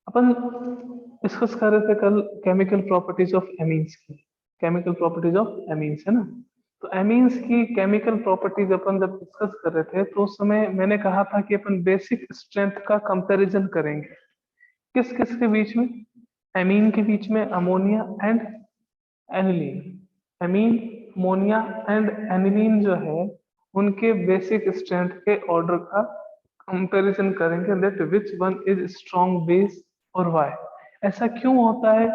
अपन discuss कर रहे थे कल केमिकल प्रॉपर्टीज ऑफ एमीन्स की। केमिकल प्रॉपर्टीज ऑफ एमीन्स है ना। तो एमीन्स की केमिकल प्रॉपर्टीज अपन जब डिस्कस कर रहे थे तो उस समय मैंने कहा था कि अपन बेसिक स्ट्रेंथ का कंपैरिजन करेंगे। किस किस के बीच में? एमीन के बीच में, ammonia and aniline. Amine, ammonia and aniline जो है उनके बेसिक स्ट्रेंथ के ऑर्डर का कंपैरिजन करेंगे, that which one is strong base और व्हाई। ऐसा क्यों होता है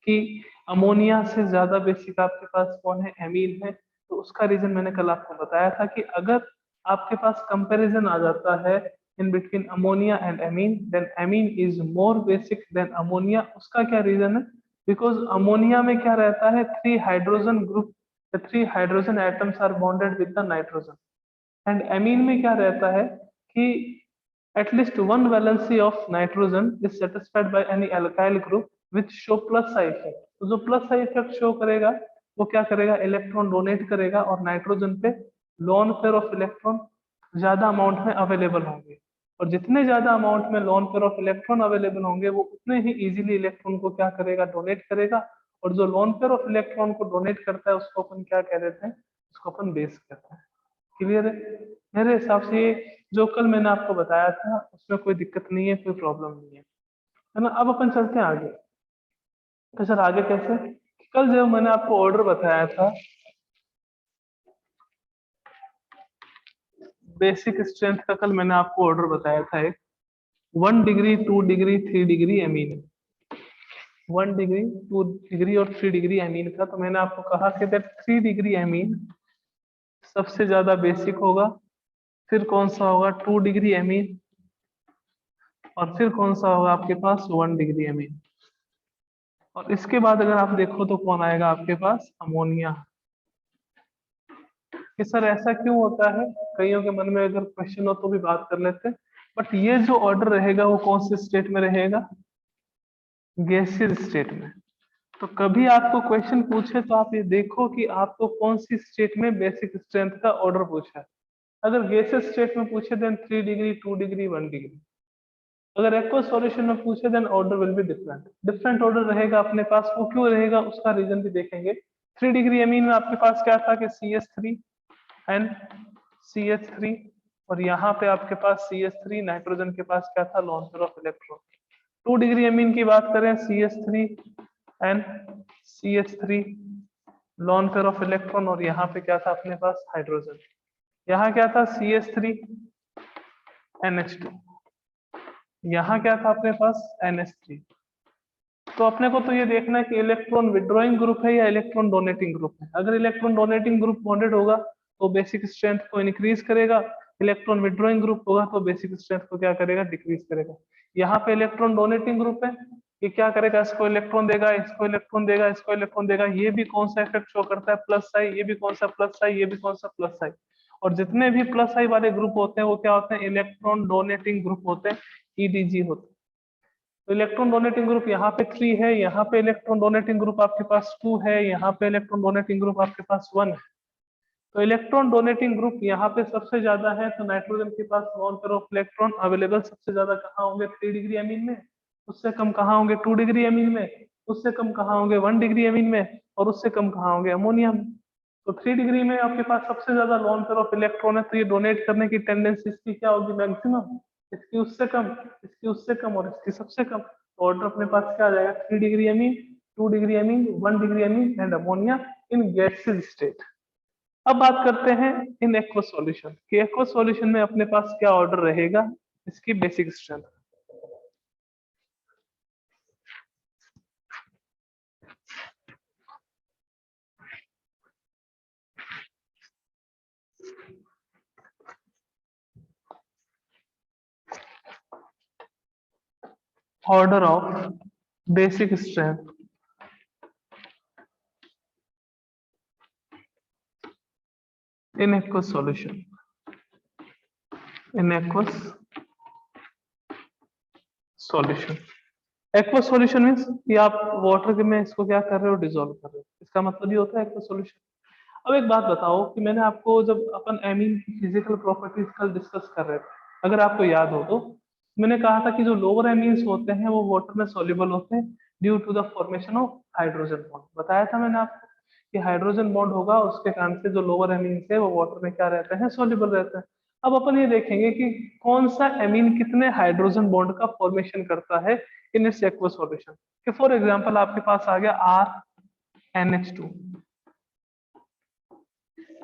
कि अमोनिया से ज्यादा बेसिक आपके पास कौन है? एमीन है। तो उसका रीजन मैंने कल आपको बताया था कि अगर आपके पास कंपैरिजन आ जाता है in between ammonia and amine, then amine is more basic than ammonia. उसका क्या रीजन है? बिकॉज अमोनिया में क्या रहता है, 3 hydrogen group, 3 hydrogen atoms are bonded with the nitrogen. And amine में क्या रहता है कि at least one valency of nitrogen is satisfied by any alkyl group which show plus i effect। तो जो प्लस आई इफेक्ट शो करेगा वो क्या करेगा? इलेक्ट्रॉन डोनेट करेगा और नाइट्रोजन पे लोन पेयर ऑफ इलेक्ट्रॉन ज्यादा अमाउंट में अवेलेबल होंगे। और जितने ज्यादा अमाउंट में loan pair of electron available होंगे वो उतने ही इजीली इलेक्ट्रॉन को क्या करेगा? डोनेट करेगा। और जो लोन पेयर ऑफ इलेक्ट्रॉन को डोनेट करता है उसको अपन क्या कह देते हैं? उसको अपन बेस कहते हैं। क्लियर है? मेरे हिसाब से ये जो कल मैंने आपको बताया था उसमें कोई दिक्कत नहीं है, कोई प्रॉब्लम नहीं है ना। अब अपन चलते हैं आगे। तो सर आगे कैसे? कल जो मैंने आपको ऑर्डर बताया था बेसिक स्ट्रेंथ का, कल मैंने आपको ऑर्डर बताया था एक 1 degree, 2 degree, 3 degree amine. 1 degree, 2 degree और 3 डिग्री एमीन का। तो मैंने आपको कहा कि दैट 3 डिग्री एमीन सबसे ज्यादा बेसिक होगा। फिर कौन सा होगा? 2 डिग्री एमीन। और फिर कौन सा होगा आपके पास? 1 डिग्री एमीन। और इसके बाद अगर आप देखो तो कौन आएगा आपके पास? अमोनिया। कि सर ऐसा क्यों होता है? कईयों के मन में अगर क्वेश्चन हो तो भी बात कर लेते हैं। बट ये जो ऑर्डर रहेगा वो कौन से स्टेट में रहेगा? गैसियस स्टेट में। तो कभी आपको क्वेश्चन पूछे तो आप ये देखो कि आपको कौन सी स्टेट में बेसिक स्ट्रेंथ का ऑर्डर पूछा है। अगर गैसियस स्टेट में पूछे देन 3 डिग्री, 2 डिग्री, 1 डिग्री। अगर एक्वा सॉल्यूशन में पूछे then order will be different. Different order रहेगा अपने पास। वो क्यों रहेगा उसका रीजन भी देखेंगे। 3 डिग्री एमीन में आपके पास क्या था कि CH3 एंड CH3। और यहाँ पे आपके पास CH3, नाइट्रोजन के पास क्या था? Lawn pair of electron. 2 degree amine की बात करें, CH3 and CH3, lawn pair of electron. और यहाँ पे क्या था अपने पास? हाइड्रोजन। यहाँ क्या था? CH3 NH2। यहाँ क्या था अपने पास? NH3। तो अपने को तो ये देखना है कि इलेक्ट्रॉन विड्रॉइंग ग्रुप है या इलेक्ट्रॉन डोनेटिंग ग्रुप है। अगर इलेक्ट्रॉन डोनेटिंग ग्रुप बॉन्डेड होगा तो बेसिक स्ट्रेंथ को इंक्रीज करेगा। इलेक्ट्रॉन विड्रॉइंग ग्रुप होगा तो बेसिक स्ट्रेंथ को क्या करेगा? डिक्रीज करेगा। यहाँ पे इलेक्ट्रॉन डोनेटिंग ग्रुप है, ये क्या करेगा? इसको इलेक्ट्रॉन देगा, इसको इलेक्ट्रॉन देगा, इसको इलेक्ट्रॉन देगा। ये भी कौन सा इफेक्ट शो करता है? प्लस आई। ये भी कौन सा? प्लस आई। ये भी कौन सा? प्लस आई। और जितने भी प्लस आई वाले ग्रुप होते हैं वो क्या होते हैं? इलेक्ट्रॉन डोनेटिंग ग्रुप होते हैं, EDG होते हैं। तो इलेक्ट्रॉन डोनेटिंग ग्रुप यहाँ पे 3 है, यहाँ पे इलेक्ट्रॉन डोनेटिंग ग्रुप आपके पास 2 है, यहाँ पे इलेक्ट्रॉन डोनेटिंग ग्रुप आपके पास 1 है। तो इलेक्ट्रॉन डोनेटिंग ग्रुप यहाँ पे सबसे ज्यादा है। तो नाइट्रोजन के पास lone pair of electron available सबसे ज्यादा कहाँ होंगे? 3 डिग्री एमीन में। उससे कम कहाँ होंगे? 2 डिग्री एमीन में। उससे कम कहाँ होंगे? 1 डिग्री एमीन में। और उससे कम कहाँ होंगे? अमोनिया में। तो 3 डिग्री में आपके पास सबसे ज्यादा लॉन पेयर ऑफ इलेक्ट्रॉन है, तो ये डोनेट करने की टेंडेंसी इसकी क्या होगी? मैक्सिमम। इसकी उससे कम, इसकी उससे कम और इसकी सबसे कम। तो ऑर्डर अपने पास क्या आ जाएगा? 3 degree amine, 2 degree amine, 1 degree amine and ammonia in gaseous state. अब बात करते हैं इन एक्वा सॉल्यूशन कि एक्वा सॉल्यूशन में अपने पास क्या ऑर्डर रहेगा इसकी basic strength. Order of basic strength in aqua solution, in aqua solution. Aqua solution means कि आप वाटर में इसको क्या कर रहे हो? डिसॉल्व कर रहे हो। इसका मतलब ये होता है एक्वा सॉल्यूशन। अब एक बात बताओ कि मैंने आपको जब अपन एमीन की फिजिकल प्रॉपर्टीज कल डिस्कस कर रहे थे, अगर आपको याद हो तो मैंने कहा था कि जो लोअर एमीन्स होते हैं वो वाटर में सॉल्युबल होते हैं due to the formation of hydrogen bond. बताया था मैंने आपको कि हाइड्रोजन बॉन्ड होगा, उसके कारण से जो लोअर एमीन्स है वो वाटर में क्या रहते हैं, सॉल्युबल रहते हैं। अब अपन ये देखेंगे कि कौन सा एमीन कितने हाइड्रोजन बॉन्ड का फॉर्मेशन करता है इन इट्स एक्वस सॉल्यूशन। कि फॉर एग्जांपल आपके पास आ गया RNH2,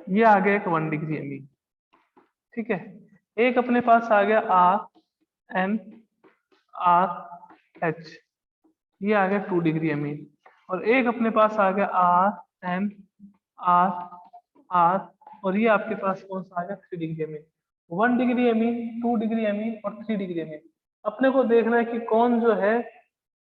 ये आ गया एक 1 डिग्री एमीन, ठीक है। एक अपने पास आ गया RNRH, ये आ गया 2 डिग्री एमीन। और एक अपने पास आ गया RNRR, और ये आपके पास कौन सा आ गया 3 degree amine. 1 degree amine, 2 degree amine और 3 डिग्री एमीन। अपने को देखना है कि कौन जो है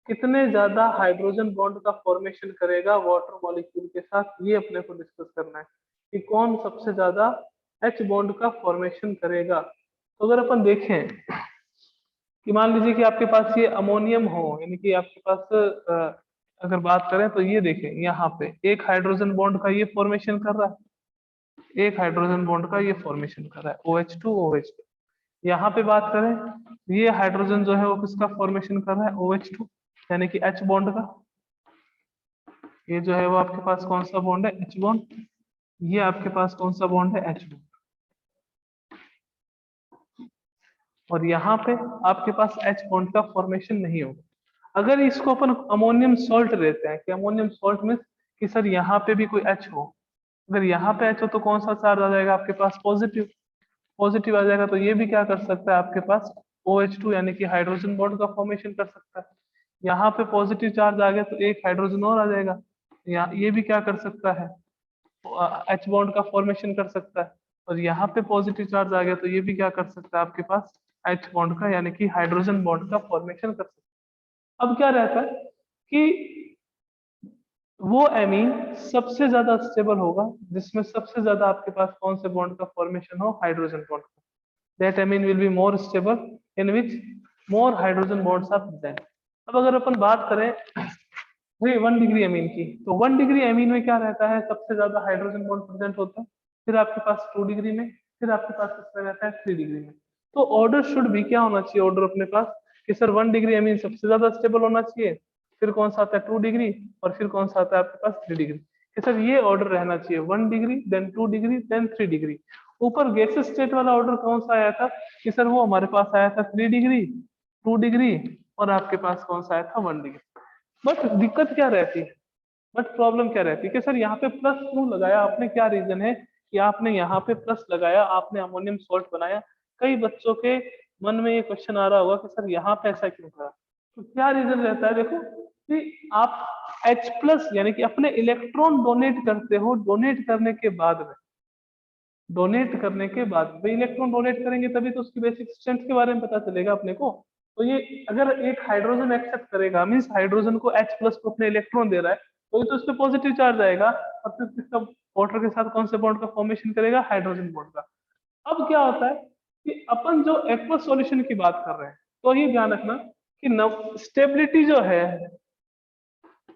कितने ज्यादा हाइड्रोजन बॉन्ड का फॉर्मेशन करेगा वाटर मॉलिक्यूल के साथ, ये अपने को डिस्कस करना है कि कौन सबसे ज्यादा H बॉन्ड का फॉर्मेशन करेगा। तो अगर अपन देखें कि मान लीजिए कि आपके पास ये अमोनियम हो, यानी कि आपके पास अगर बात करें तो ये देखें यहाँ पे एक हाइड्रोजन बॉन्ड का ये फॉर्मेशन कर रहा है, एक हाइड्रोजन बॉन्ड का ये फॉर्मेशन कर रहा है OH2 OH2। यहाँ पे बात करें ये हाइड्रोजन जो है वो किसका फॉर्मेशन कर रहा है OH2, यानी कि H बॉन्ड का। ये जो है वो आपके पास कौन सा बॉन्ड है, H बॉन्ड। ये आपके पास कौन सा बॉन्ड है, H बॉन्ड। और यहाँ पे आपके पास H बॉन्ड का फॉर्मेशन नहीं होगा। अगर इसको अपन अमोनियम सॉल्ट देते हैं कि अमोनियम सॉल्ट में कि सर यहाँ पे भी कोई H हो, अगर यहाँ पे H हो तो कौन सा चार्ज आ जाएगा आपके पास, पॉजिटिव। पॉजिटिव आ जाएगा तो ये भी क्या कर सकता है आपके पास OH2 यानी कि हाइड्रोजन बॉन्ड का फॉर्मेशन कर सकता है। यहाँ पे पॉजिटिव चार्ज आ गया तो एक हाइड्रोजन और आ जाएगा, यहाँ ये भी क्या कर सकता है, H बॉन्ड का फॉर्मेशन कर सकता है। और यहाँ पे पॉजिटिव चार्ज आ गया तो ये भी क्या कर सकता है आपके पास H बॉन्ड का यानी कि हाइड्रोजन बॉन्ड का फॉर्मेशन कर सकता है। अब क्या रहता है कि वो एमीन सबसे ज्यादा स्टेबल होगा जिसमें सबसे ज्यादा आपके पास कौन से बॉन्ड का फॉर्मेशन हो, हाइड्रोजन बॉन्ड का। That amine will be more stable in which more hydrogen bonds are present। अब अगर अपन बात करें 1 डिग्री एमीन की, तो 1 डिग्री एमीन में क्या रहता है, सबसे ज्यादा हाइड्रोजन बॉन्ड प्रेजेंट होता है। फिर आपके पास 2 डिग्री में, फिर आपके पास इसमें रहता है 3 डिग्री में। तो ऑर्डर शुड भी क्या होना चाहिए, ऑर्डर अपने पास कि सर 1 डिग्री एमीन सबसे ज्यादा स्टेबल होना चाहिए, फिर कौन सा आता है 2 डिग्री, और फिर कौन सा आता है आपके पास 3 डिग्री। कि सर ये ऑर्डर रहना चाहिए 1 degree then 2 degree then 3 degree. ऊपर गैसेस स्टेट वाला ऑर्डर कौन सा आया था कि सर वो हमारे पास आया था 3 डिग्री, 2 डिग्री और आपके पास कौन सा आया था 1 डिग्री। बट दिक्कत क्या रहती है, बट प्रॉब्लम क्या रहती है कि सर यहाँ पे प्लस क्यों लगाया आपने, क्या रीजन है कि आपने यहाँ पे प्लस लगाया, आपने अमोनियम सॉल्ट बनाया। कई बच्चों के मन में ये क्वेश्चन आ रहा होगा कि सर यहाँ पे ऐसा क्यों करा। तो क्या रीजन रहता है, देखो कि आप H प्लस यानी कि अपने इलेक्ट्रॉन डोनेट करते हो, डोनेट करने के बाद में, डोनेट करने के बाद भाई इलेक्ट्रॉन डोनेट करेंगे तभी तो उसकी बेसिक स्ट्रेंथ के बारे में पता चलेगा अपने को। तो ये अगर एक हाइड्रोजन एक्सेप्ट करेगा मींस हाइड्रोजन को H प्लस को अपने इलेक्ट्रॉन दे रहा है, तो ये तो उस पर पॉजिटिव चार्ज आएगा और फिर किसका, वाटर के साथ कौन से बॉन्ड का फॉर्मेशन करेगा, हाइड्रोजन बॉन्ड का। अब क्या होता है कि अपन जो एक्वस सॉल्यूशन की बात कर रहे हैं तो ये ध्यान रखना कि स्टेबिलिटी जो है,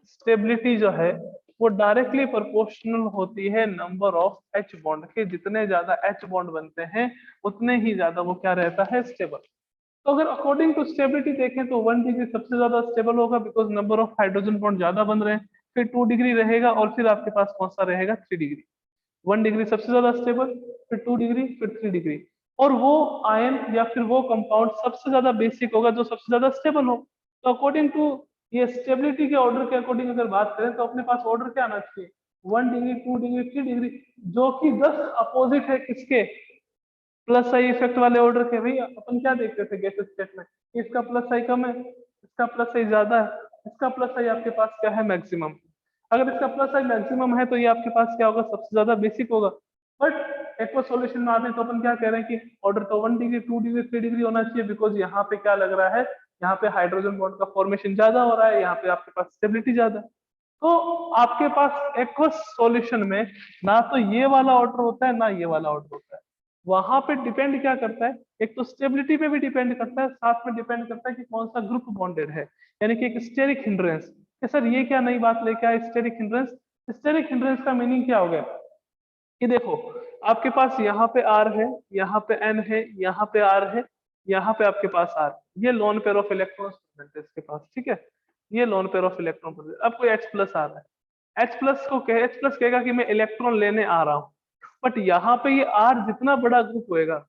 स्टेबिलिटी जो है वो डायरेक्टली प्रोपोर्शनल होती है नंबर ऑफ H बॉन्ड के। जितने ज्यादा H बॉन्ड बनते हैं उतने ही ज्यादा वो क्या रहता है, स्टेबल। तो अगर अकॉर्डिंग टू स्टेबिलिटी देखें तो 1 डिग्री सबसे ज्यादा स्टेबल होगा because number of hydrogen bond ज्यादा बन रहे हैं। फिर 2 डिग्री रहेगा और फिर आपके पास कौन सा रहेगा, 3 डिग्री। 1 डिग्री सबसे ज्यादा स्टेबल, फिर 2 डिग्री, फिर 3 डिग्री। और वो आयन या फिर वो कंपाउंड सबसे ज्यादा बेसिक होगा जो सबसे ज्यादा स्टेबल हो। तो अकॉर्डिंग टू ये स्टेबिलिटी के ऑर्डर के अकॉर्डिंग अगर बात करें तो अपने पास ऑर्डर क्या आना चाहिए, 1 डिग्री, 2 डिग्री, 3 डिग्री, जो कि 10 अपोजिट है किसके, प्लस आई इफेक्ट वाले ऑर्डर के। भाई अपन क्या देखते थे गैस स्टेट में, इसका प्लस आई कम है, इसका प्लस आई ज्यादा है, इसका प्लस आई आपके पास क्या है, मैक्सिमम। अगर इसका प्लस आई मैक्सिमम है तो ये आपके पास क्या होगा, सबसे ज्यादा बेसिक होगा। बट एक्वा सॉल्यूशन में आते हैं तो अपन क्या कह रहे हैं कि ऑर्डर तो 1 डिग्री, 2 डिग्री, 3 डिग्री होना चाहिए बिकॉज यहाँ पे क्या लग रहा है, यहाँ पे हाइड्रोजन बॉन्ड का फॉर्मेशन ज्यादा हो रहा है, यहाँ पे आपके पास स्टेबिलिटी ज्यादा है। तो आपके पास एक्वस सॉल्यूशन में ना तो ये वाला ऑर्डर होता है ना ये वाला ऑर्डर होता है। वहां पे डिपेंड क्या करता है, एक तो स्टेबिलिटी पे भी डिपेंड करता है, साथ में डिपेंड करता है कि कौन सा ग्रुप बॉन्डेड है, यानी कि एक स्टेरिक हिंड्रेंस। सर ये क्या नई बात लेके आए स्टेरिक हिंड्रेंस। स्टेरिक हिंड्रेंस का मीनिंग क्या हो गया कि देखो आपके पास यहाँ पे R है, यहाँ पे N है, यहाँ पे R है, यहाँ पे आपके पास R, ये loan pair of electron present है इसके पास, ठीक है, ये loan pair of electron present. अब कोई H प्लस आ रहा है, H प्लस को कहे, H प्लस कहेगा कि मैं इलेक्ट्रॉन लेने आ रहा हूँ, बट यहाँ पे ये R जितना बड़ा ग्रुप होएगा,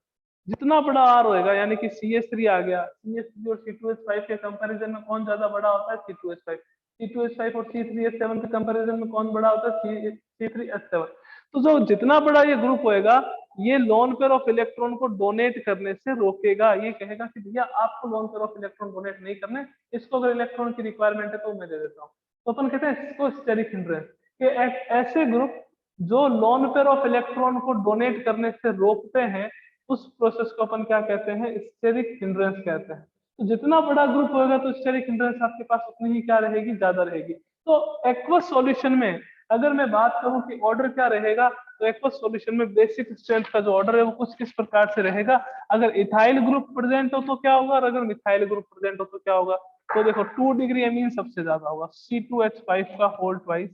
जितना बड़ा R होएगा, यानी कि CH3 आ गया, CH3 और C2H5 के कंपैरिजन में कौन ज्यादा बड़ा होता है? C2H5। C2H5 और C3H7 के कंपैरिजन में कौन बड़ा होता है? C3H7। तो जो जितना बड़ा ये ग्रुप होएगा, ये लोन पेयर ऑफ इलेक्ट्रॉन को डोनेट करने से रोकेगा, ये कहेगा कि भैया आपको loan pair of electron donate नहीं करने, इसको अगर इलेक्ट्रॉन की रिक्वायरमेंट है तो मैं दे देता हूँ। तो अपन कहते हैं इसको स्टेरिक हिंड्रेंस, कि ऐसे ग्रुप जो लोन पेयर ऑफ इलेक्ट्रॉन को डोनेट करने से रोकते हैं, उस प्रोसेस को अपन क्या कहते हैं? स्टेरिक हिंड्रेंस कहते हैं। तो जितना बड़ा ग्रुप होगा तो स्टेरिक हिंड्रेंस आपके पास उतनी ही क्या रहेगी? ज्यादा रहेगी। तो एक्वस सॉल्यूशन में अगर मैं बात करूं कि ऑर्डर क्या रहेगा, तो एक्वस सॉल्यूशन में बेसिक स्ट्रेंथ का जो ऑर्डर है वो कुछ किस प्रकार से रहेगा? अगर इथाइल ग्रुप प्रेजेंट हो तो क्या होगा, और अगर मिथाइल ग्रुप प्रेजेंट हो तो क्या होगा? तो देखो 2 डिग्री एमीन सबसे ज्यादा होगा, C2H5 का होल ट्वाइस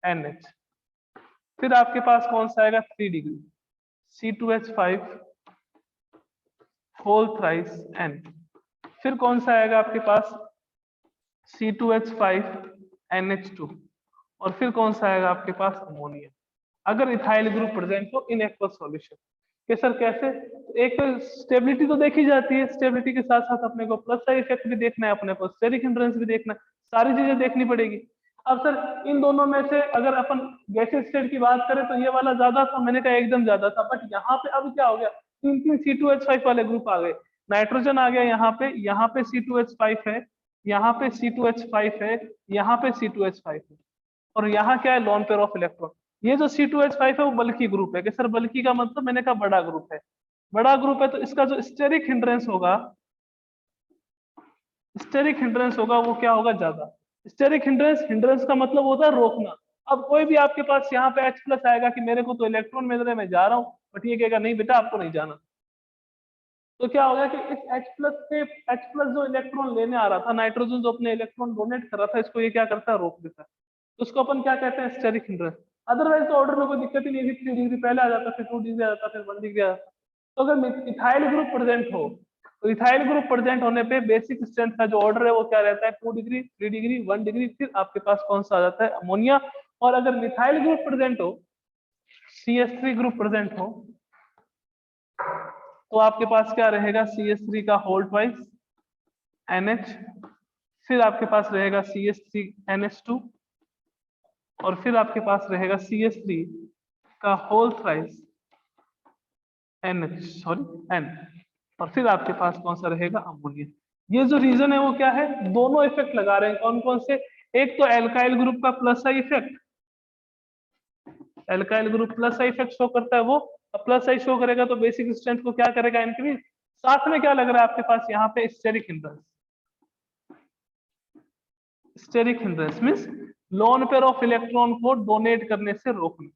NH। फिर आपके पास कौन सा आएगा? 3 degree C2H5 whole thrice N। फिर कौन सा आएगा आपके पास? C2H5 NH2। और फिर कौन सा आएगा आपके पास? अमोनिया, अगर इथाइल ग्रुप प्रेजेंट हो इन एक्वस सॉल्यूशन। कि सर कैसे? एक स्टेबिलिटी तो देखी जाती है, स्टेबिलिटी के साथ साथ अपने को प्लस साइड इफेक्ट भी देखना है, अपने को स्टेरिक हिंड्रेंस भी देखना है, सारी चीजें देखनी पड़ेगी। अब सर इन दोनों में से अगर अपन गैसेस स्टेट की बात करें तो ये वाला ज्यादा था, मैंने कहा एकदम ज्यादा था, बट यहाँ पे अब क्या हो गया? 3 C2H5 वाले ग्रुप आ गए, नाइट्रोजन आ गया यहाँ पे C2H5 है, यहाँ पे C2H5 है, यहाँ पे C2H5 है, और यहाँ क्या है? Lawn pair of electron. ये जो C2H5 है वो बल्की ग्रुप है, कि सर बल्की का मतलब मैंने कहा बड़ा ग्रुप है, बड़ा ग्रुप है तो इसका जो स्टेरिक हिंड्रेंस होगा, स्टेरिक हिंड्रेंस होगा वो क्या होगा? ज्यादा। स्टेरिक हिंड्रेंस, हिंड्रेंस का मतलब होता है रोकना। अब कोई भी आपके पास यहाँ पे H प्लस आएगा कि मेरे को तो इलेक्ट्रॉन मिल रहे हैं, मैं जा रहा हूँ, बट ये कहेगा नहीं बेटा आपको नहीं जाना। तो क्या होगा कि इस H प्लस से, H प्लस जो इलेक्ट्रॉन लेने आ रहा था, नाइट्रोजन जो अपने इलेक्ट्रॉन डोनेट कर रहा था, इसको ये क्या करता है? रोक देता है। तो उसको अपन क्या कहते हैं? Steric hindrance. अदरवाइज तो ऑर्डर में कोई दिक्कत ही नहीं थी, 3 डिग्री पहले आ जाता, फिर 2 डिग्री आ जाता, फिर 1 डिग्री आ जाता। तो अगर इथाइल ग्रुप प्रेजेंट हो, तो इथाइल ग्रुप प्रेजेंट होने पे बेसिक स्ट्रेंथ का जो ऑर्डर है वो क्या रहता है? 2 डिग्री, 3 डिग्री, 1 डिग्री, फिर आपके पास कौन सा आ जाता है? अमोनिया। और अगर मिथाइल ग्रुप प्रेजेंट हो, CH3 ग्रुप प्रेजेंट हो, तो आपके पास क्या रहेगा? CH3 का होल ट्वाइस NH, फिर आपके पास रहेगा CH3 NH2, और फिर आपके पास रहेगा CH3 का whole thrice NH, sorry N, और फिर आपके पास कौन सा रहेगा? अमोनिया। ये जो रीजन है वो क्या है? दोनों इफेक्ट लगा रहे हैं, कौन कौन से? एक तो एल्काइल ग्रुप का plus I effect, alkyl group plus I effect show करता है वो, प्लस आई शो करेगा तो बेसिक स्ट्रेंथ को क्या करेगा? इंक्रीज। साथ में क्या लग रहा है आपके पास यहाँ पे? Steric hindrance. Steric hindrance means lone pair of electron को डोनेट करने से रोकना,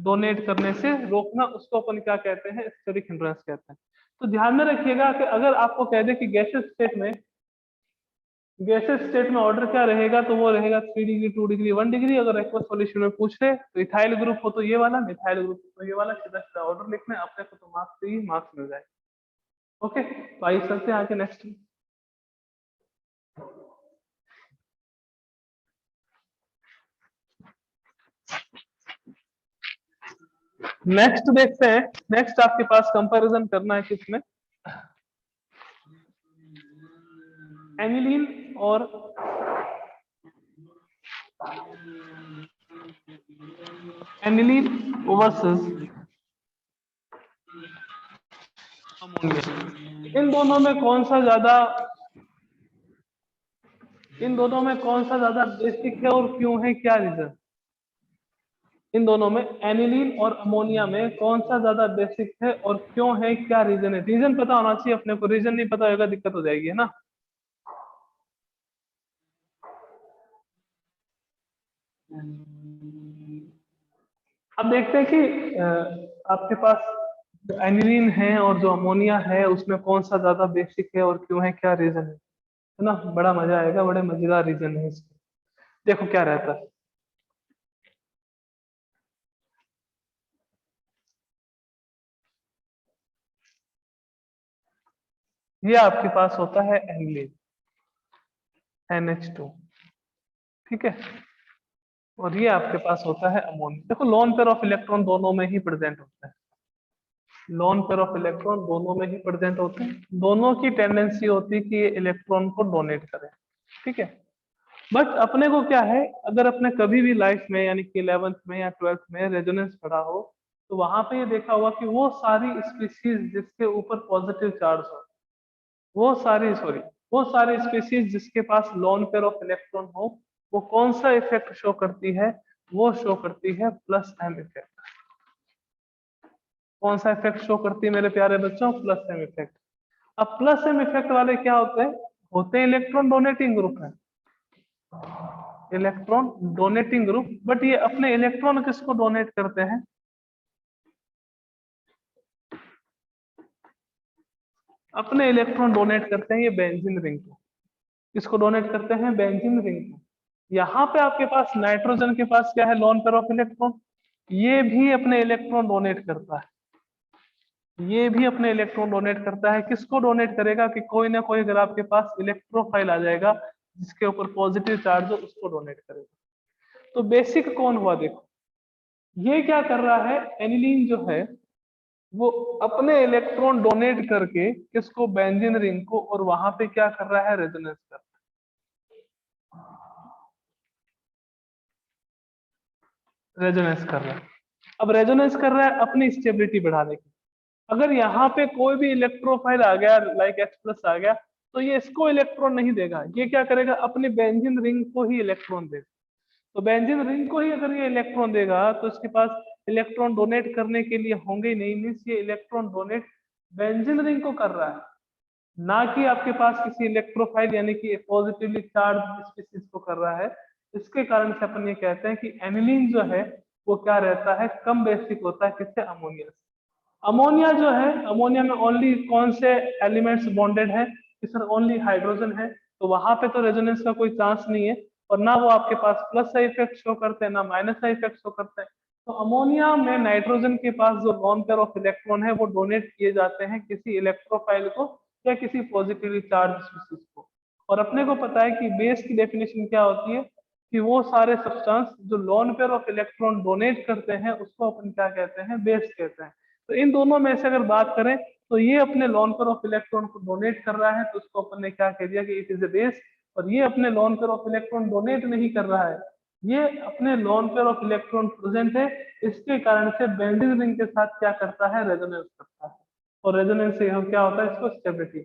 डोनेट करने से रोकना, उसको अपन क्या कहते हैं? स्टेरिक हिंड्रेंस कहते हैं। तो ध्यान में रखिएगा कि अगर आपको कह दे कि गैसेस स्टेट में, गैसेस स्टेट में ऑर्डर क्या रहेगा, तो वो रहेगा 3 डिग्री, 2 डिग्री, 1 डिग्री। अगर एक्वस सॉल्यूशन में पूछ ले तो इथाइल ग्रुप हो तो ये वाला, मिथाइल ग्रुप हो तो ये वाला, सीधा सीधा ऑर्डर लिखना है अपने को, तो मार्क्स से ही मार्क्स मिल जाए। ओके, तो आइए चलते हैं आगे नेक्स्ट। नेक्स्ट देखते हैं, नेक्स्ट आपके पास कंपैरिजन करना है किसमें? एनिलीन और एनिलीन वर्सेस अमोनिया। इन दोनों में कौन सा ज्यादा, इन दोनों में कौन सा ज्यादा बेसिक है और क्यों है? क्या रीजन? इन दोनों में, एनिलीन और अमोनिया में कौन सा ज्यादा बेसिक है और क्यों है? क्या रीजन है? रीजन पता होना चाहिए अपने को, रीजन नहीं पता होगा दिक्कत हो जाएगी, है ना। अब देखते हैं कि आपके पास जो एनिलीन है और जो अमोनिया है उसमें कौन सा ज्यादा बेसिक है और क्यों है? क्या रीजन है ना। बड़ा मजा आएगा, बड़े मजेदार रीजन है इसके। देखो क्या रहता है। ये आपके पास होता है एनिलीन NH2, ठीक है। और ये आपके पास होता है अमोनिया। देखो लोन पेयर ऑफ इलेक्ट्रॉन दोनों में ही प्रेजेंट होता है, लोन पेयर ऑफ इलेक्ट्रॉन दोनों में ही प्रेजेंट होते हैं, दोनों की टेंडेंसी होती है कि ये इलेक्ट्रॉन को डोनेट करें, ठीक है। बट अपने को क्या है, अगर अपने कभी भी लाइफ में यानी कि 11th में या 12th में रेजोनेंस पढ़ा हो, तो वहां पे ये देखा होगा कि वो सारी स्पीसीज जिसके ऊपर पॉजिटिव चार्ज हो, वो सारी स्पीसीज जिसके पास लोन पेयर ऑफ इलेक्ट्रॉन हो, वो कौन सा इफेक्ट शो करती है, वो शो करती है प्लस एम इफेक्ट। कौन सा इफेक्ट शो करती है मेरे प्यारे बच्चों, प्लस एम इफेक्ट। अब प्लस एम इफेक्ट वाले क्या होते हैं इलेक्ट्रॉन डोनेटिंग ग्रुप है, इलेक्ट्रॉन डोनेटिंग ग्रुप। बट ये अपने इलेक्ट्रॉन किसको डोनेट करते हैं, अपने इलेक्ट्रॉन डोनेट करते हैं ये बेंजीन रिंग को। किसको डोनेट करते हैं, बेंजीन रिंग को। यहाँ पे आपके पास नाइट्रोजन के पास क्या है, लोन पेयर ऑफ इलेक्ट्रॉन, ये भी अपने इलेक्ट्रॉन डोनेट करता है, ये भी अपने इलेक्ट्रॉन डोनेट करता है। किसको डोनेट करेगा कि कोई ना कोई अगर आपके पास इलेक्ट्रोफाइल आ जाएगा जिसके ऊपर पॉजिटिव चार्ज हो, उसको डोनेट करेगा। तो बेसिक कौन हुआ, देखो ये क्या कर रहा है, एनिलीन जो है वो अपने इलेक्ट्रॉन डोनेट करके किसको, बेंजीन रिंग को, और वहां पे क्या कर रहा है, रेजोनेंस कर रहा है, रेजोनेंस कर रहा है। अब रेजोनेंस कर रहा है अपनी स्टेबिलिटी बढ़ाने की। अगर यहाँ पे कोई भी इलेक्ट्रोफाइल आ गया लाइक H+ आ गया, तो ये इसको इलेक्ट्रॉन नहीं देगा, ये क्या करेगा, अपनी बेंजीन रिंग को ही इलेक्ट्रॉन देगा। तो बेंजीन रिंग को ही अगर ये इलेक्ट्रॉन देगा तो इसके पास इलेक्ट्रॉन डोनेट करने के लिए होंगे ही नहीं, मीन्स ये इलेक्ट्रॉन डोनेट बेंजीन रिंग को कर रहा है, ना कि आपके पास किसी इलेक्ट्रोफाइल यानी कि पॉजिटिवली चार्ज स्पीसीज को कर रहा है। इसके कारण से अपन ये कहते हैं कि एनिलीन जो है वो क्या रहता है, कम बेसिक होता है किससे, अमोनिया से। अमोनिया जो है, अमोनिया में ओनली कौन से एलिमेंट्स बॉन्डेड है, सर ओनली हाइड्रोजन है, तो वहां पे तो रेजोनेंस का कोई चांस नहीं है। और ना वो आपके पास प्लस का इफेक्ट शो करते हैं, ना माइनस का इफेक्ट शो करते हैं। तो अमोनिया में नाइट्रोजन के पास जो लोन पेयर ऑफ इलेक्ट्रॉन है वो डोनेट किए जाते हैं किसी इलेक्ट्रोफाइल को या किसी पॉजिटिवली चार्ज स्पीसीज को। और अपने को पता है कि बेस की डेफिनेशन क्या होती है, कि वो सारे सब्सटेंस जो loan pair of electron donate करते हैं उसको अपन क्या कहते हैं, बेस कहते हैं। तो इन दोनों में से अगर बात करें तो ये अपने लोन पेयर ऑफ इलेक्ट्रॉन को डोनेट कर रहा है, तो उसको अपन ने क्या कह दिया कि इट इज ए बेस। और ये अपने loan pair of electron donate नहीं कर रहा है, ये अपने loan pair of electron present है, इसके कारण से बेंजीन रिंग के साथ क्या करता है, रेजोनेंस करता है। और रेजोनेंस से क्या होता है, इसको stability.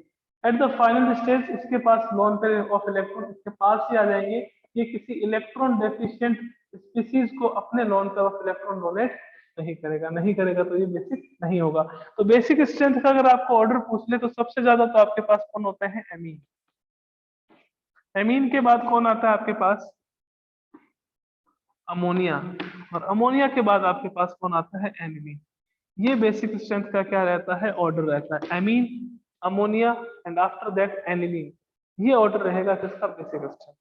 At the final stage इसके पास लोन पेयर ऑफ इलेक्ट्रॉन इसके पास ही आ जाएंगे, ये किसी इलेक्ट्रॉन डेफिशिएंट स्पीसीज को अपने loan pair of electron donate नहीं करेगा, नहीं करेगा तो ये बेसिक नहीं होगा। तो बेसिक स्ट्रेंथ का अगर आपको ऑर्डर पूछ ले तो सबसे ज्यादा तो आपके पास कौन होते हैं, एमीन। एमीन के बाद कौन आता है आपके पास, अमोनिया। और अमोनिया के बाद आपके पास कौन आता है, एनिलीन। ये बेसिक स्ट्रेंथ का क्या रहता है, ऑर्डर रहता है, amine, ammonia and after that aniline. ये ऑर्डर रहेगा किसका, बेसिक स्ट्रेंथ।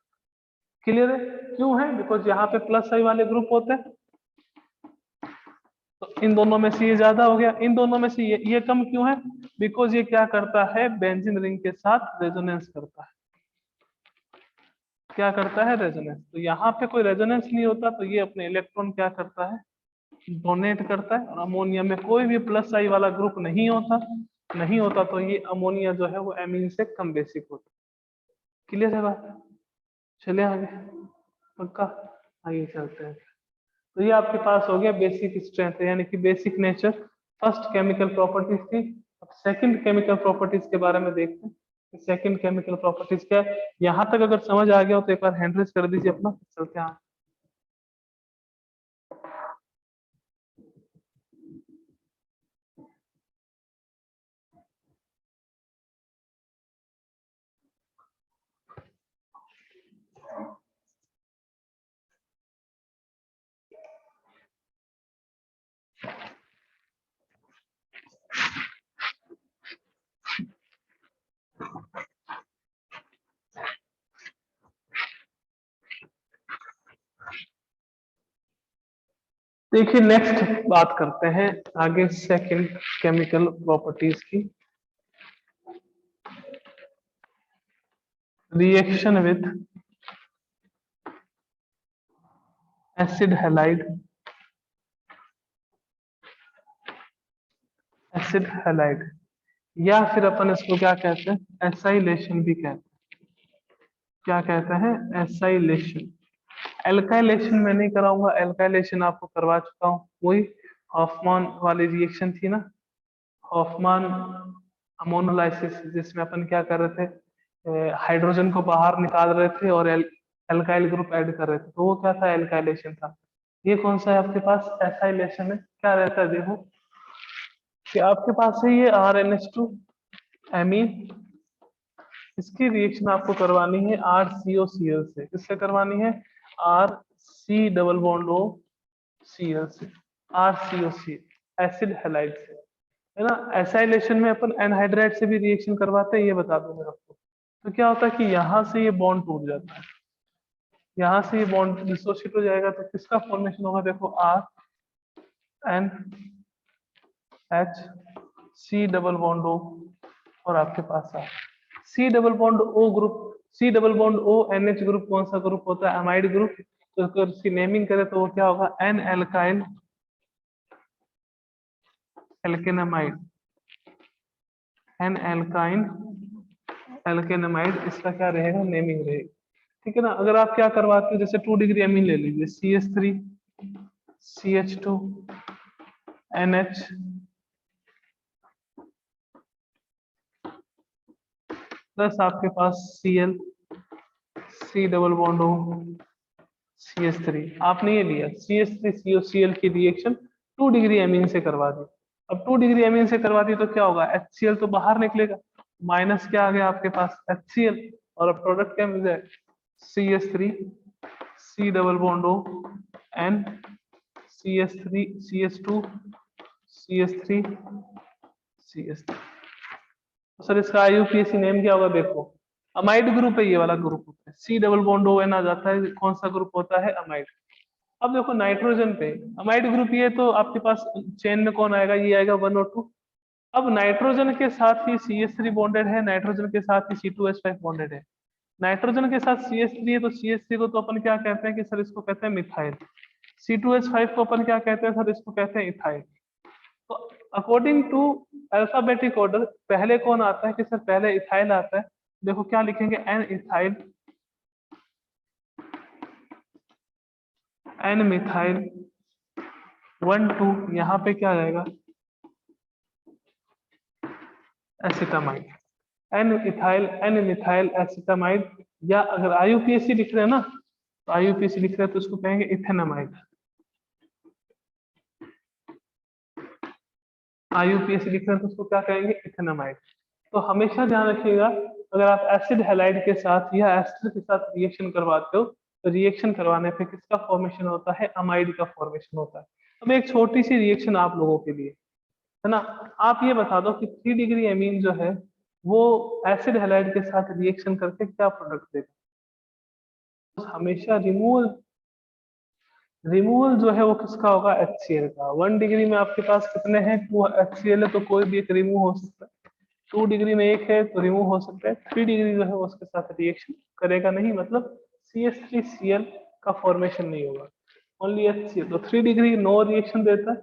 क्लियर है, क्यों है, बिकॉज यहाँ पे प्लस आई वाले ग्रुप होते हैं, तो इन दोनों में से ये ज्यादा हो गया, इन दोनों में से ये कम क्यों है, बिकॉज ये क्या करता है, बेंजीन रिंग के साथ रेजोनेंस करता है। क्या करता है, रेजोनेंस। तो यहाँ पे कोई रेजोनेंस नहीं होता, तो ये अपने इलेक्ट्रॉन क्या करता है, डोनेट करता है। और अमोनिया में कोई भी प्लस आई वाला ग्रुप नहीं होता, नहीं होता, तो ये अमोनिया जो है वो एमीन से कम बेसिक होता है। क्लियर है बात, चले आगे, पक्का, आगे चलते हैं। तो ये आपके पास हो गया बेसिक स्ट्रेंथ यानी कि basic nature, first chemical properties की। अब सेकंड केमिकल प्रॉपर्टीज के बारे में देखते हैं, सेकंड केमिकल प्रॉपर्टीज क्या है। यहां तक अगर समझ आ गया हो तो एक बार हैंड रेज कर दीजिए अपना, चलते हैं। देखिए नेक्स्ट बात करते हैं आगे सेकंड केमिकल प्रॉपर्टीज की। Reaction with acid halide, acid halide, या फिर अपन इसको क्या कहते हैं, एसाइलेशन भी कहते हैं। क्या कहते हैं, एसाइलेशन। एल्काइलेशन मैं नहीं कराऊंगा, एल्काइलेशन आपको करवा चुका हूँ, वही हॉफमान वाली रिएक्शन थी ना, हॉफमान अमोनोलाइसिस, जिसमें अपन क्या कर रहे थे, हाइड्रोजन को बाहर निकाल रहे थे और एल्काइल ग्रुप ऐड कर रहे थे, तो वो क्या था, एल्काइलेशन था। ये कौन सा है आपके पास, एसाइलेशन है। क्या रहता है, देखो कि आपके पास है ये RNH2 एमीन, इसकी रिएक्शन आपको करवानी है RCOCl से। किससे करवानी है, RC double bond O Cl से, RCOCl, एसिड हैलाइड से, है ना। एसाइलेशन में अपन एनहाइड्राइड से भी रिएक्शन करवाते हैं, ये बता दूं मैं आपको। तो क्या होता है कि यहाँ से ये बॉन्ड टूट जाता है, यहाँ से ये बॉन्ड डिसोसिएट हो जाएगा, तो किसका फॉर्मेशन होगा, देखो RNH, C double bond O, और आपके पास C double bond O group, C double bond O NH group कौन सा ग्रुप होता है, अमाइड ग्रुप। तो अगर इसकी नेमिंग करें तो वो क्या होगा, एन एल्काइल एल्केनामाइड, एन एल्काइन एल्केनामाइड, इसका क्या रहेगा, नेमिंग रहेगी। ठीक है ना। अगर आप क्या करवाते हो, जैसे 2 डिग्री एमीन ले लीजिए, CH3 CH2 NH प्लस आपके पास Cl C double bond O CH3, आपने ये लिया CH3COCl की रिएक्शन 2 डिग्री एमीन से करवा दी। अब 2 डिग्री एमीन से करवा दी तो क्या होगा, HCl तो बाहर निकलेगा, माइनस क्या आ गया आपके पास, HCl, और अब प्रोडक्ट क्या मिल जाए, CH3 C double bond O N CH3 CH2 CH3 CH3। तो सर इसका IUPAC नेम क्या होगा, देखो अमाइड ग्रुप है, ये वाला ग्रुप होता है, C double bond O N आ जाता है, कौन सा ग्रुप होता है, अमाइड। अब देखो नाइट्रोजन पे अमाइड ग्रुप, ये तो आपके पास चेन में कौन आएगा, ये आएगा 1 और 2। अब नाइट्रोजन के साथ ही CH3 बॉन्डेड है, नाइट्रोजन के साथ ही C2H5 बॉन्डेड है। नाइट्रोजन के साथ CH3 है, तो CH3 को तो अपन क्या कहते हैं कि सर इसको कहते हैं मिथाइल। C2H5 को अपन क्या कहते हैं सर, इसको कहते हैं इथाइल। तो अकॉर्डिंग टू अल्फाबेटिक ऑर्डर पहले कौन आता है कि सर, पहले इथाइल आता है। देखो क्या लिखेंगे, एन इथाइल, एन मिथाइल 1 2, यहाँ पे क्या आएगा, acetamide, N ethyl N methyl acetamide. या अगर IUPAC लिख रहे हैं ना, तो IUPAC लिख रहे हैं तो इसको कहेंगे इथेनामाइड। IUPAC लिख रहे हैं तो उसको क्या कहेंगे, इथेनामाइड। तो हमेशा ध्यान रखिएगा, अगर आप एसिड हैलाइड के साथ या एस्टर के साथ रिएक्शन करवाते हो, तो रिएक्शन करवाने पे किसका फॉर्मेशन होता है, अमाइड का फॉर्मेशन होता है। अब एक छोटी सी रिएक्शन आप लोगों के लिए, है ना। आप ये बता दो कि 3 डिग्री एमीन जो है वो एसिड हैलाइड के साथ रिएक्शन करके क्या प्रोडक्ट देगा। हमेशा रिमूवल, रिमूवल जो है वो किसका होगा, HCl का। 1 डिग्री में आपके पास कितने हैं, 2 HCl है, तो कोई भी एक रिमूव हो सकता है। 2 डिग्री में एक है तो रिमूव हो सकता है। 3 डिग्री जो है वो उसके साथ रिएक्शन करेगा नहीं, मतलब CH3Cl का फॉर्मेशन नहीं होगा, ओनली HCl। तो 3 डिग्री नो रिएक्शन देता है।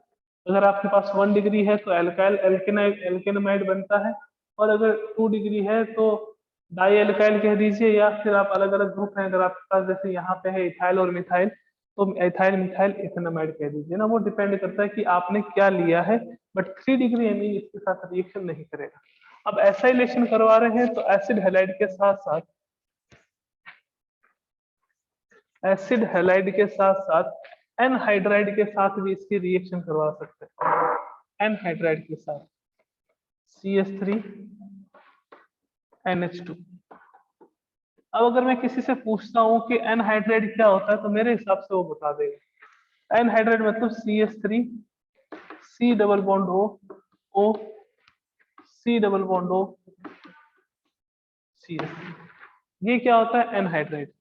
अगर आपके पास 1 डिग्री है तो एल्काइल एल्केनामाइड बनता है, और अगर 2 डिग्री है तो डाई एल्काइल कह दीजिए, या फिर आप अलग अलग ग्रुप हैं अगर आपके पास, जैसे यहाँ पे है इथाइल और मिथाइल, तो एथाइल मिथाइल इथेनामाइड कह दीजिए ना। वो डिपेंड करता है कि आपने क्या लिया है, बट 3 डिग्री एमीन इसके साथ रिएक्शन नहीं करेगा। अब एसाइलेशन करवा रहे हैं तो एसिड हैलाइड के साथ साथ, एसिड हैलाइड के साथ साथ एनहाइड्राइड के साथ भी इसकी रिएक्शन करवा सकते हैं। एनहाइड्राइड के साथ CH3 NH2। अब अगर मैं किसी से पूछता हूँ कि एनहाइड्राइड क्या होता है, तो मेरे हिसाब से वो बता देगा। एनहाइड्राइड मतलब CH3 C double bond O C double bond O CH3। ये क्या होता है, एनहाइड्राइड।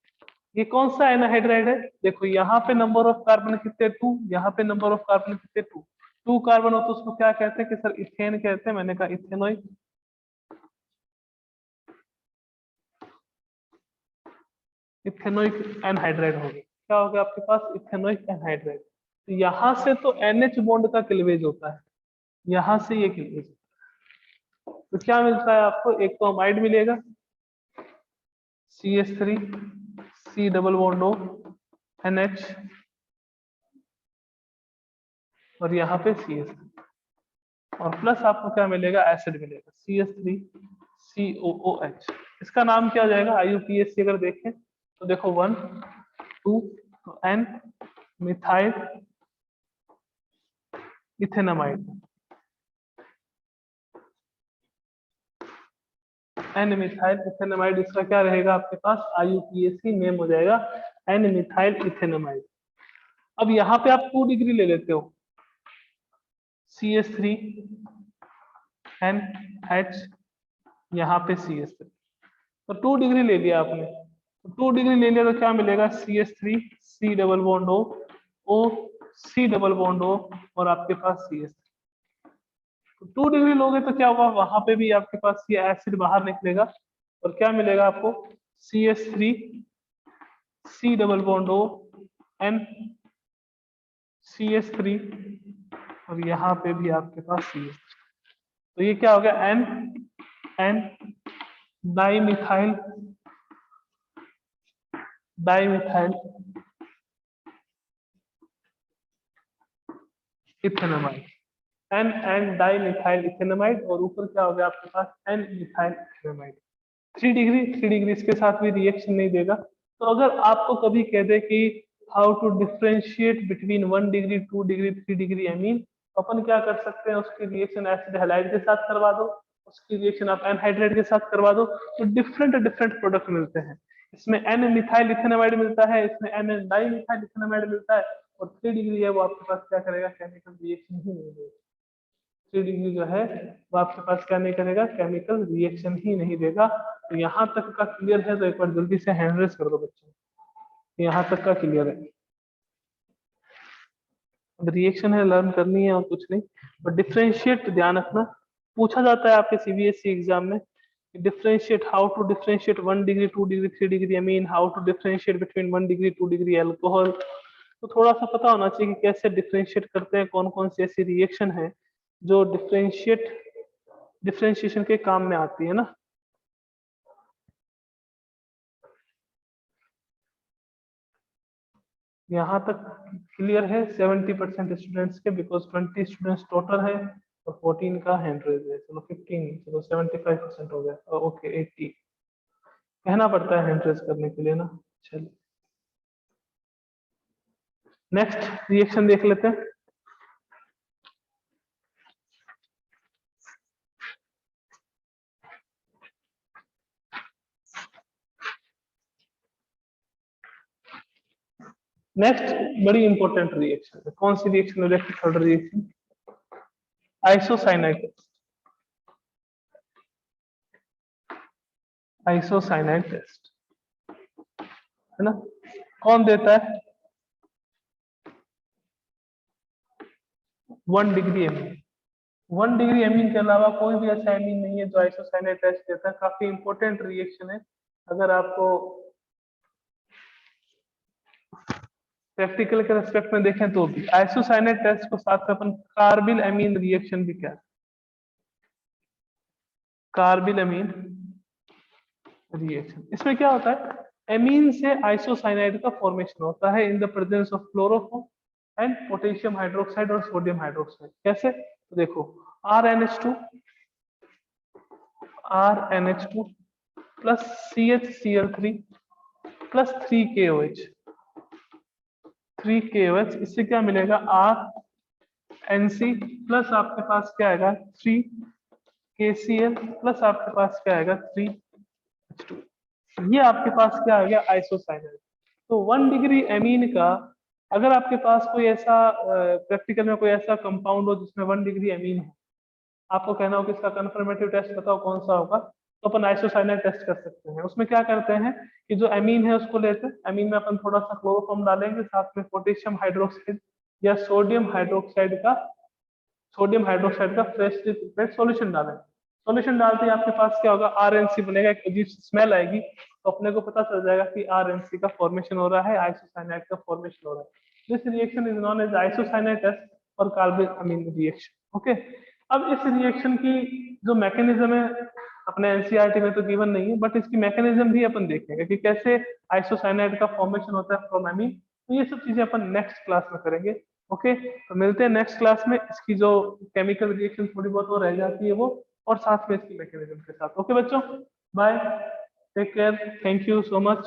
ये कौन सा एनहाइड्राइड है, देखो यहाँ पे नंबर ऑफ कार्बन कितने 2, यहाँ पे नंबर ऑफ कार्बन कितने 2, 2 कार्बन हो तो उसको क्या कहते हैं कि सर इथेन कहते हैं। मैंने कहा इथेनॉइड। इथेनोइक एनहाइड्राइड हो गया। क्या हो गया आपके पास? Ethanoic anhydride. तो यहाँ से तो NH बॉन्ड का क्लीवेज होता है, यहाँ से ये क्लीवेज। तो क्या मिलता है आपको? एक तो अमाइड मिलेगा CH3 C double bond O NH, और यहाँ पे CH, और प्लस आपको क्या मिलेगा? एसिड मिलेगा CH3 COOH। इसका नाम क्या हो जाएगा? IUPAC अगर देखें तो देखो 1 2 N methyl ethanamide, N methyl ethanamide. इसका क्या रहेगा आपके पास? IUPAC नेम हो जाएगा N मिथाइल इथेनामाइड। अब यहाँ पे आप 2 डिग्री ले लेते हो, CH3 NH, यहाँ पे CH3, तो 2 डिग्री ले लिया आपने। तो 2 डिग्री ले लिया तो क्या मिलेगा? CH3 C double bond O O C double bond O, और आपके पास CH3। तो 2 डिग्री लोगे तो क्या होगा? वहां पे भी आपके पास ये एसिड बाहर निकलेगा, और क्या मिलेगा आपको? CH3 C double bond O N CH3, और यहाँ पे भी आपके पास CH3। तो ये क्या हो गया? N dimethyl ethanamide, N dimethyl ethanamide, और ऊपर क्या हो गया आपके पास? N methyl ethanamide. 3 डिग्री इसके साथ भी रिएक्शन नहीं देगा। तो अगर आपको कभी कह दे कि how to differentiate between 1 degree 2 degree 3 degree amine, अपन क्या कर सकते हैं? उसकी रिएक्शन एसिड हैलाइड के साथ करवा दो, उसकी रिएक्शन आप एनहाइड्राइड के साथ करवा दो, तो डिफरेंट प्रोडक्ट मिलते हैं। इसमें N मिथाइल इथेनामाइड मिलता है, इसमें N डाइमिथाइल इथेनामाइड मिलता है, और 3 डिग्री है वो आपके पास क्या करेगा? केमिकल रिएक्शन ही नहीं देगा। 3 डिग्री जो है वो आपके पास क्या नहीं करेगा? केमिकल रिएक्शन ही नहीं देगा। तो यहाँ तक का क्लियर है? तो एक बार जल्दी से हैंड रेज कर दो बच्चों, यहाँ तक का क्लियर है? अब रिएक्शन है, लर्न करनी है और कुछ नहीं। बट डिफरेंशिएट ध्यान रखना, पूछा जाता है आपके CBSE एग्जाम में, differentiate, how to differentiate 1 degree 2 degree 3 degree amine, how to differentiate between 1 degree 2 degree alcohol. तो थोड़ा सा पता होना चाहिए कि कैसे डिफरेंशिएट करते हैं, कौन कौन सी ऐसी रिएक्शन है जो डिफरेंशिएशन के काम में आती है ना। यहाँ तक क्लियर है 70% स्टूडेंट्स के, बिकॉज 20 स्टूडेंट्स टोटल है और 14 का हैंड रेज है। चलो 15, चलो 75% हो गया। ओके 80 कहना पड़ता है हैंड रेज करने के लिए ना। चलिए नेक्स्ट रिएक्शन देख लेते हैं। नेक्स्ट बड़ी इंपॉर्टेंट रिएक्शन है। कौन सी रिएक्शन है? Third reaction isocyanide. Isocyanide test है ना, कौन देता है? 1 डिग्री एमीन। 1 डिग्री एमीन के अलावा कोई भी ऐसा एमीन नहीं है जो आइसोसाइनाइड टेस्ट देता है। काफी इंपॉर्टेंट रिएक्शन है। अगर आपको प्रैक्टिकल के रेस्पेक्ट में देखें तो भी आइसोसाइनाइड टेस्ट को साथ में अपन कार्बिल एमीन रिएक्शन भी क्या, कार्बिल एमीन रिएक्शन। इसमें क्या होता है? एमीन से आइसोसाइनाइड का फॉर्मेशन होता है in the presence of chloroform and potassium hydroxide और सोडियम हाइड्रोक्साइड। कैसे? तो देखो RNH2 plus CHCl3 plus 3KOH, इससे क्या मिलेगा? RNC प्लस आपके पास क्या आएगा? 3KCl प्लस आपके पास क्या आएगा? 3H2। ये आपके पास क्या आ गया? आइसोसाइनाइड। तो 1 डिग्री एमीन का अगर आपके पास कोई ऐसा प्रैक्टिकल में कोई ऐसा कंपाउंड हो जिसमें 1 डिग्री एमीन है, आपको कहना हो कि इसका कंफर्मेटिव टेस्ट बताओ कौन सा होगा, तो अपन आइसोसाइनाइड टेस्ट कर सकते हैं। उसमें क्या करते हैं कि जो एमीन है उसको लेते हैं, एमीन में अपन थोड़ा सा क्लोरोफॉर्म डालेंगे, साथ में पोटेशियम हाइड्रोक्साइड या सोडियम हाइड्रोक्साइड का फ्रेश सॉल्यूशन डालेंगे। सॉल्यूशन डालते ही आपके पास क्या होगा, आरएनसी बनेगा, एक अजीब सी स्मेल आएगी, तो अपने को पता चल जाएगा कि आरएनसी का फॉर्मेशन हो रहा है, आइसोसाइनाइड का फॉर्मेशन हो रहा है। This reaction is known as isocyanide और कार्बन अमीन रिएक्शन। ओके, अब इस रिएक्शन की जो मैकेनिज्म है अपने एनसीईआरटी में तो गिवन नहीं है, बट इसकी मैकेनिज्म भी अपन देखेंगे कि कैसे आइसोसाइनाइड का फॉर्मेशन होता है फ्रॉम एमीन। तो ये सब चीजें अपन नेक्स्ट क्लास में करेंगे। ओके, तो मिलते हैं नेक्स्ट क्लास में। इसकी जो केमिकल रिएक्शन थोड़ी बहुत वो रह जाती है वो, और साथ में इसकी मैकेनिज्म के साथ। ओके बच्चों, bye, take care, thank you so much.